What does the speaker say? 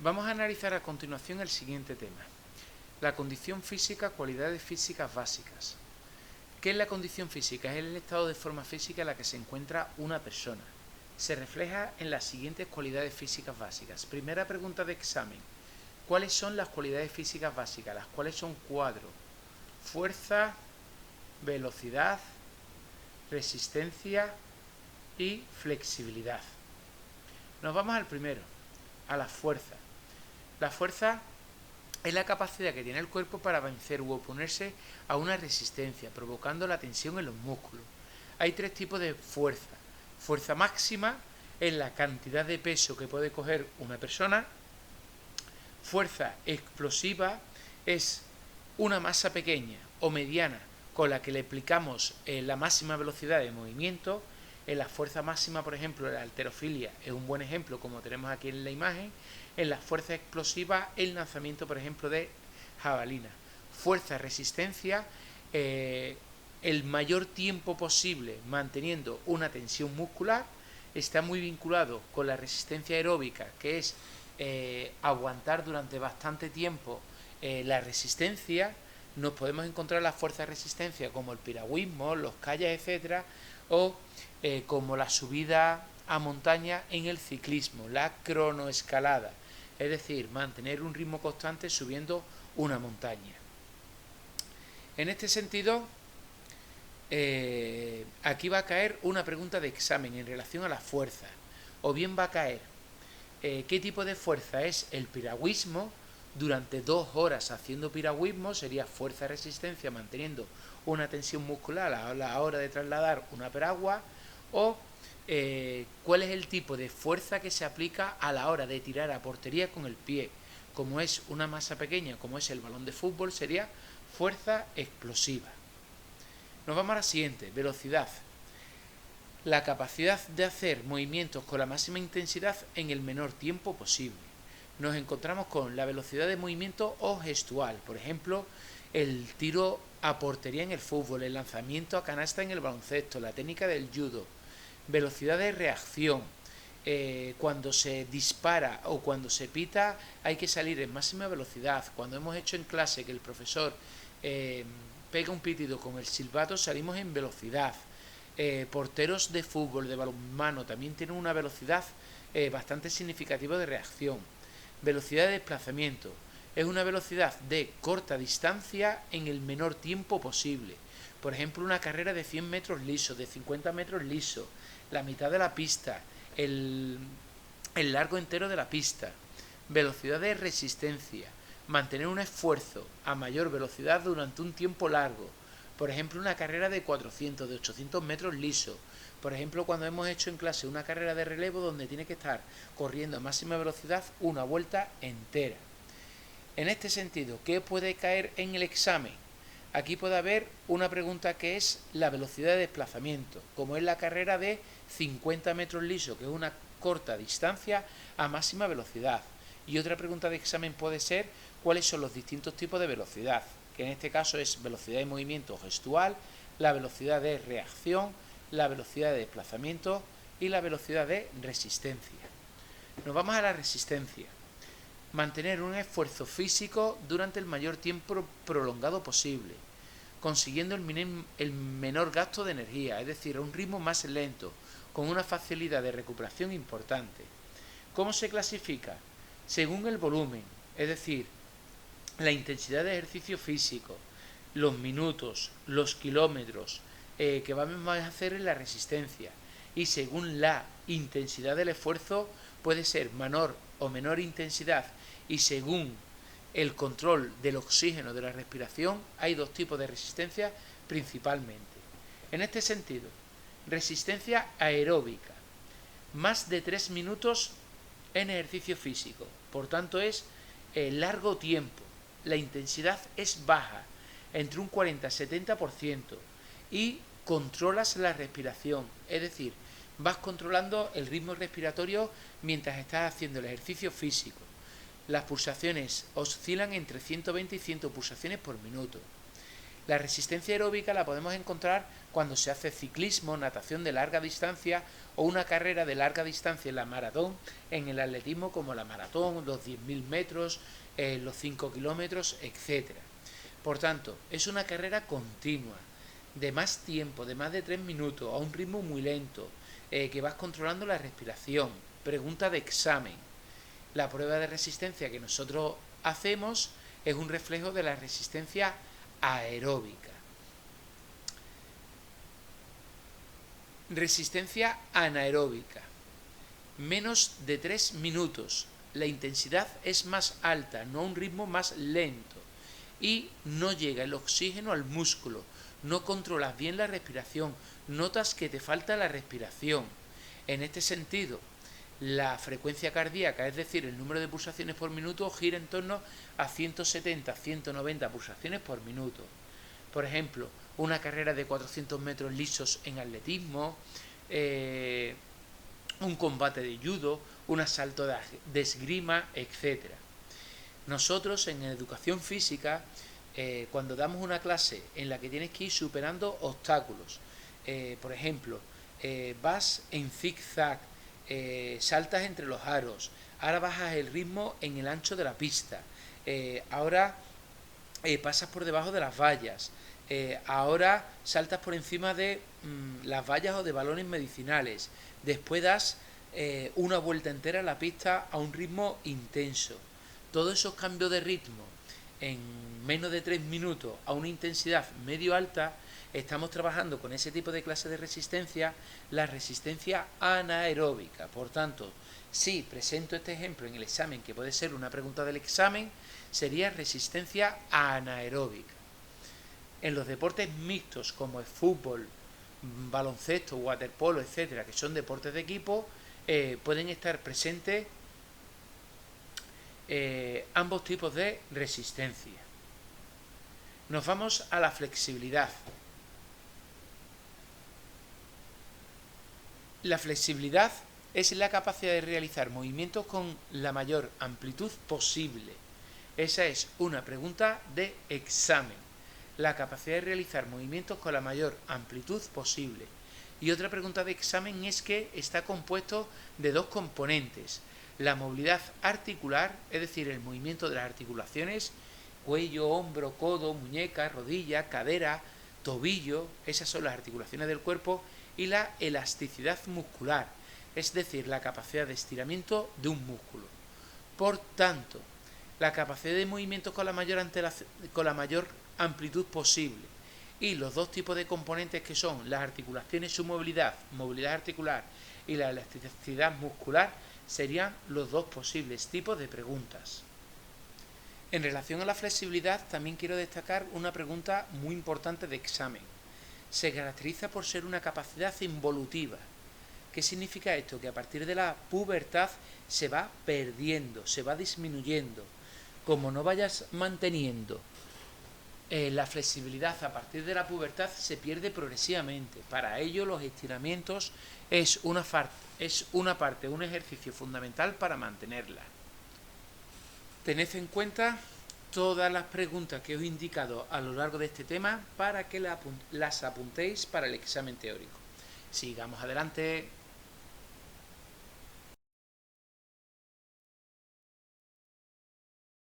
Vamos a analizar a continuación el siguiente tema. La condición física, cualidades físicas básicas. ¿Qué es la condición física? Es el estado de forma física en la que se encuentra una persona. Se refleja en las siguientes cualidades físicas básicas. Primera pregunta de examen. ¿Cuáles son las cualidades físicas básicas? Las cuales son 4. Fuerza, velocidad, resistencia y flexibilidad. Nos vamos al primero, a la fuerza. La fuerza es la capacidad que tiene el cuerpo para vencer u oponerse a una resistencia, provocando la tensión en los músculos. Hay 3 tipos de fuerza. Fuerza máxima es la cantidad de peso que puede coger una persona. Fuerza explosiva es una masa pequeña o mediana con la que le aplicamos la máxima velocidad de movimiento. En la fuerza máxima, por ejemplo, la halterofilia es un buen ejemplo, como tenemos aquí en la imagen. En la fuerza explosiva, el lanzamiento, por ejemplo, de jabalina. Fuerza, resistencia, el mayor tiempo posible manteniendo una tensión muscular. Está muy vinculado con la resistencia aeróbica, que es aguantar durante bastante tiempo la resistencia. Nos podemos encontrar las fuerzas de resistencia como el piragüismo, los kayaks, etcétera, o como la subida a montaña en el ciclismo, la cronoescalada, es decir, mantener un ritmo constante subiendo una montaña. En este sentido, aquí va a caer una pregunta de examen en relación a la fuerza, o bien va a caer ¿qué tipo de fuerza es el piragüismo? Durante 2 horas haciendo piragüismo sería fuerza-resistencia manteniendo una tensión muscular a la hora de trasladar una piragua. O cuál es el tipo de fuerza que se aplica a la hora de tirar a portería con el pie. Como es una masa pequeña, como es el balón de fútbol, sería fuerza explosiva. Nos vamos a la siguiente, velocidad. La capacidad de hacer movimientos con la máxima intensidad en el menor tiempo posible. Nos encontramos con la velocidad de movimiento o gestual, por ejemplo, el tiro a portería en el fútbol, el lanzamiento a canasta en el baloncesto, la técnica del judo. Velocidad de reacción, cuando se dispara o cuando se pita hay que salir en máxima velocidad. Cuando hemos hecho en clase que el profesor pega un pitido con el silbato, salimos en velocidad. Porteros de fútbol, de balonmano, también tienen una velocidad bastante significativa de reacción. Velocidad de desplazamiento es una velocidad de corta distancia en el menor tiempo posible. Por ejemplo, una carrera de 100 metros liso, de 50 metros liso, la mitad de la pista, el largo entero de la pista. Velocidad de resistencia, mantener un esfuerzo a mayor velocidad durante un tiempo largo. Por ejemplo, una carrera de 400, de 800 metros liso. Por ejemplo, cuando hemos hecho en clase una carrera de relevo donde tiene que estar corriendo a máxima velocidad una vuelta entera. En este sentido, ¿qué puede caer en el examen? Aquí puede haber una pregunta que es la velocidad de desplazamiento, como es la carrera de 50 metros liso, que es una corta distancia a máxima velocidad. Y otra pregunta de examen puede ser cuáles son los distintos tipos de velocidad, que en este caso es velocidad de movimiento gestual, la velocidad de reacción, la velocidad de desplazamiento y la velocidad de resistencia. Nos vamos a la resistencia. Mantener un esfuerzo físico durante el mayor tiempo prolongado posible, consiguiendo el menor gasto de energía, es decir, a un ritmo más lento, con una facilidad de recuperación importante. ¿Cómo se clasifica? Según el volumen, es decir, la intensidad de ejercicio físico, los minutos, los kilómetros que vamos a hacer en la resistencia, y según la intensidad del esfuerzo puede ser menor o menor intensidad, y según el control del oxígeno de la respiración hay 2 tipos de resistencia principalmente. En este sentido, resistencia aeróbica, más de 3 minutos en ejercicio físico, por tanto es largo tiempo, la intensidad es baja, entre un 40-70%, y controlas la respiración, es decir, vas controlando el ritmo respiratorio mientras estás haciendo el ejercicio físico. Las pulsaciones oscilan entre 120 y 100 pulsaciones por minuto. La resistencia aeróbica la podemos encontrar cuando se hace ciclismo, natación de larga distancia o una carrera de larga distancia en la maratón, en el atletismo como la maratón, los 10.000 metros, los 5 kilómetros, etc. Por tanto, es una carrera continua, de más tiempo, de más de 3 minutos, a un ritmo muy lento, que vas controlando la respiración. Pregunta de examen. La prueba de resistencia que nosotros hacemos es un reflejo de la resistencia aeróbica. Resistencia anaeróbica. Menos de 3 minutos. La intensidad es más alta, no a un ritmo más lento. Y no llega el oxígeno al músculo. No controlas bien la respiración. Notas que te falta la respiración. En este sentido, la frecuencia cardíaca, es decir, el número de pulsaciones por minuto, gira en torno a 170-190 pulsaciones por minuto. Por ejemplo, una carrera de 400 metros lisos en atletismo, un combate de judo, un asalto de esgrima, etc. Nosotros en educación física, cuando damos una clase en la que tienes que ir superando obstáculos, por ejemplo, vas en zigzag, saltas entre los aros, ahora bajas el ritmo en el ancho de la pista, ahora pasas por debajo de las vallas, ahora saltas por encima de las vallas o de balones medicinales, después das una vuelta entera a la pista a un ritmo intenso. Todos esos cambios de ritmo en menos de 3 minutos a una intensidad medio alta, estamos trabajando con ese tipo de clase de resistencia, la resistencia anaeróbica. Por tanto, si presento este ejemplo en el examen, que puede ser una pregunta del examen, sería resistencia anaeróbica. En los deportes mixtos como el fútbol, baloncesto, waterpolo, etcétera, que son deportes de equipo, pueden estar presentes ambos tipos de resistencia. Nos vamos a la flexibilidad. La flexibilidad es la capacidad de realizar movimientos con la mayor amplitud posible. Esa es una pregunta de examen. La capacidad de realizar movimientos con la mayor amplitud posible. Y otra pregunta de examen es que está compuesto de dos componentes. La movilidad articular, es decir, el movimiento de las articulaciones, cuello, hombro, codo, muñeca, rodilla, cadera, tobillo, esas son las articulaciones del cuerpo, y la elasticidad muscular, es decir, la capacidad de estiramiento de un músculo. Por tanto, la capacidad de movimiento con la mayor amplitud posible y los dos tipos de componentes que son las articulaciones, su movilidad articular y la elasticidad muscular, serían los dos posibles tipos de preguntas. En relación a la flexibilidad, también quiero destacar una pregunta muy importante de examen. Se caracteriza por ser una capacidad involutiva. ¿Qué significa esto? Que a partir de la pubertad se va perdiendo, se va disminuyendo. Como no vayas manteniendo la flexibilidad a partir de la pubertad, se pierde progresivamente. Para ello, los estiramientos es un ejercicio fundamental para mantenerla. Tened en cuenta todas las preguntas que os he indicado a lo largo de este tema para que las apuntéis para el examen teórico. Sigamos adelante.